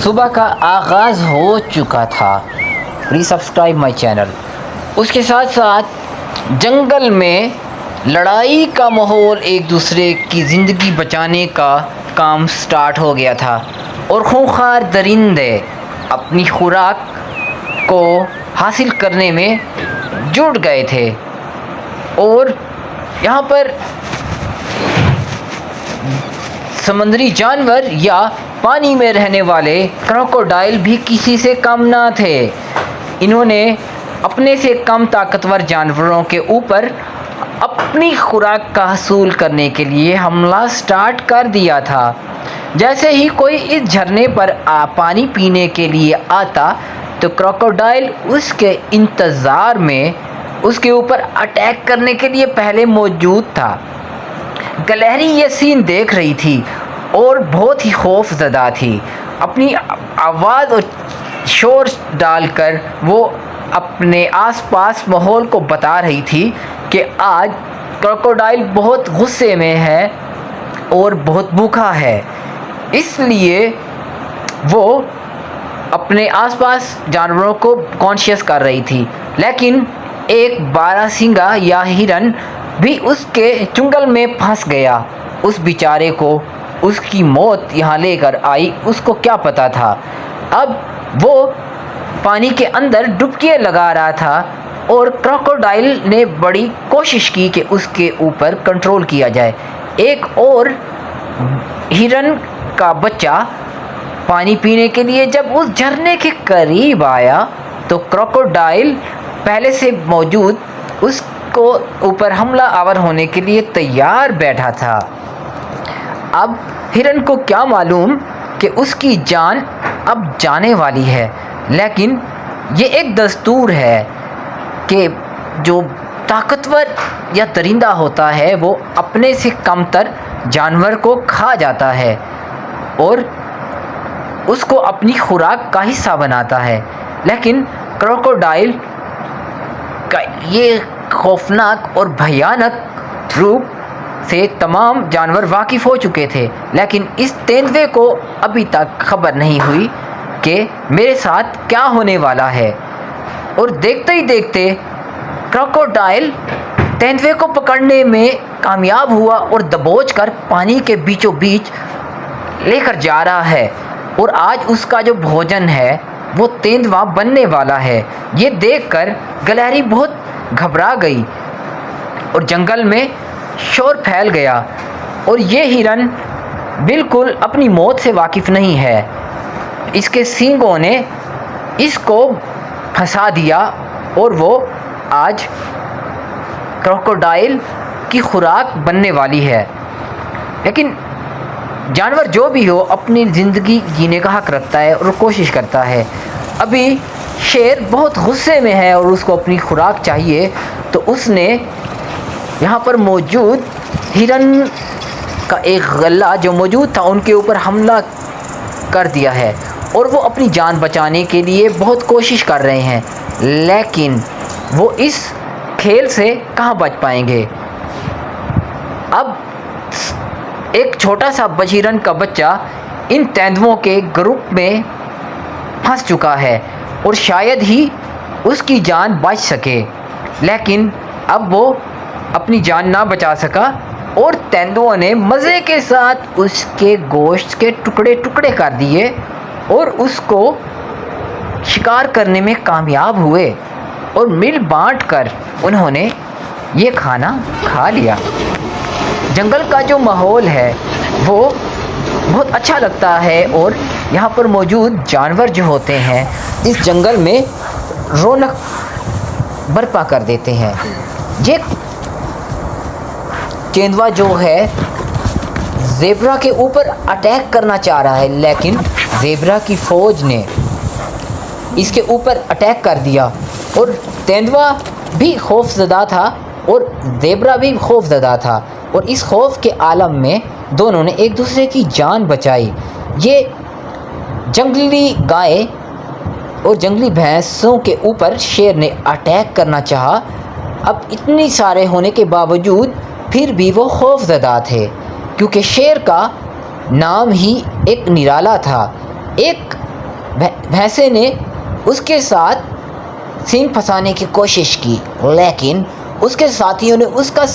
صبح کا آغاز ہو چکا تھا۔ Please subscribe my channel. اس کے ساتھ ساتھ جنگل میں لڑائی کا ماحول، ایک دوسرے کی زندگی بچانے کا کام سٹارٹ ہو گیا تھا اور خونخوار درندے اپنی خوراک کو حاصل کرنے میں جٹ گئے تھے، اور یہاں پر سمندری جانور یا پانی میں رہنے والے کروکوڈائل بھی کسی سے کم نہ تھے۔ انہوں نے اپنے سے کم طاقتور جانوروں کے اوپر اپنی خوراک کا حصول کرنے کے لیے حملہ سٹارٹ کر دیا تھا۔ جیسے ہی کوئی اس جھرنے پر پانی پینے کے لیے آتا تو کروکوڈائل اس کے انتظار میں اس کے اوپر اٹیک کرنے کے لیے پہلے موجود تھا۔ گلہری یہ سین دیکھ رہی تھی اور بہت ہی خوف زدہ تھی۔ اپنی آواز اور شور ڈال کر وہ اپنے آس پاس ماحول کو بتا رہی تھی کہ آج کروکوڈائل بہت غصے میں ہے اور بہت بھوکا ہے۔ اس لیے وہ اپنے آس پاس جانوروں کو کانشیس کر رہی تھی، لیکن ایک باراسنگا یا ہرن بھی اس کے چنگل میں پھنس گیا۔ اس بیچارے کو اس کی موت یہاں لے کر آئی، اس کو کیا پتا تھا۔ اب وہ پانی کے اندر ڈبکیاں لگا رہا تھا اور کروکوڈائل نے بڑی کوشش کی کہ اس کے اوپر کنٹرول کیا جائے۔ ایک اور ہرن کا بچہ پانی پینے کے لیے جب اس جھرنے کے قریب آیا تو کروکوڈائل پہلے سے موجود اس کو اوپر حملہ آور ہونے کے لیے تیار بیٹھا تھا۔ اب ہرن کو کیا معلوم کہ اس کی جان اب جانے والی ہے، لیکن یہ ایک دستور ہے کہ جو طاقتور یا درندہ ہوتا ہے وہ اپنے سے کم تر جانور کو کھا جاتا ہے اور اس کو اپنی خوراک کا حصہ بناتا ہے۔ لیکن کروکوڈائل کا یہ خوفناک اور بھیانک روپ سے تمام جانور واقف ہو چکے تھے، لیکن اس تیندوے کو ابھی تک خبر نہیں ہوئی کہ میرے ساتھ کیا ہونے والا ہے۔ اور دیکھتے ہی دیکھتے کروکوڈائل تیندوے کو پکڑنے میں کامیاب ہوا اور دبوچ کر پانی کے بیچوں بیچ لے کر جا رہا ہے، اور آج اس کا جو بھوجن ہے وہ تیندوا بننے والا ہے۔ یہ دیکھ کر گلہری بہت گھبرا گئی اور جنگل میں شور پھیل گیا، اور یہ ہرن بالکل اپنی موت سے واقف نہیں ہے۔ اس کے سینگوں نے اس کو پھنسا دیا اور وہ آج کروکوڈائل کی خوراک بننے والی ہے۔ لیکن جانور جو بھی ہو اپنی زندگی جینے کا حق رکھتا ہے اور کوشش کرتا ہے۔ ابھی شیر بہت غصے میں ہے اور اس کو اپنی خوراک چاہیے، تو اس نے یہاں پر موجود ہرن کا ایک غلہ جو موجود تھا ان کے اوپر حملہ کر دیا ہے، اور وہ اپنی جان بچانے کے لیے بہت کوشش کر رہے ہیں، لیکن وہ اس کھیل سے کہاں بچ پائیں گے۔ اب ایک چھوٹا سا بجھیرن کا بچہ ان تیندووں کے گروپ میں پھنس چکا ہے اور شاید ہی اس کی جان بچ سکے، لیکن اب وہ اپنی جان نہ بچا سکا، اور تیندوؤں نے مزے کے ساتھ اس کے گوشت کے ٹکڑے ٹکڑے کر دیے اور اس کو شکار کرنے میں کامیاب ہوئے، اور مل بانٹ کر انہوں نے یہ کھانا کھا لیا۔ جنگل کا جو ماحول ہے وہ بہت اچھا لگتا ہے، اور یہاں پر موجود جانور جو ہوتے ہیں اس جنگل میں رونق برپا کر دیتے ہیں۔ یہ تیندوا جو ہے زیبرا کے اوپر اٹیک کرنا چاہ رہا ہے، لیکن زیبرا کی فوج نے اس کے اوپر اٹیک کر دیا، اور تیندوا بھی خوف زدہ تھا اور زیبرا بھی خوف زدہ تھا، اور اس خوف کے عالم میں دونوں نے ایک دوسرے کی جان بچائی۔ یہ جنگلی گائے اور جنگلی بھینسوں کے اوپر شیر نے اٹیک کرنا چاہا۔ اب اتنی سارے ہونے کے باوجود پھر بھی وہ خوف زدہ تھے، کیونکہ شیر کا نام ہی ایک نرالا تھا، ایک بھینسے نے اس کے ساتھ سینگ پھنسانے کی کوشش کی، لیکن اس کے ساتھیوں نے اس کا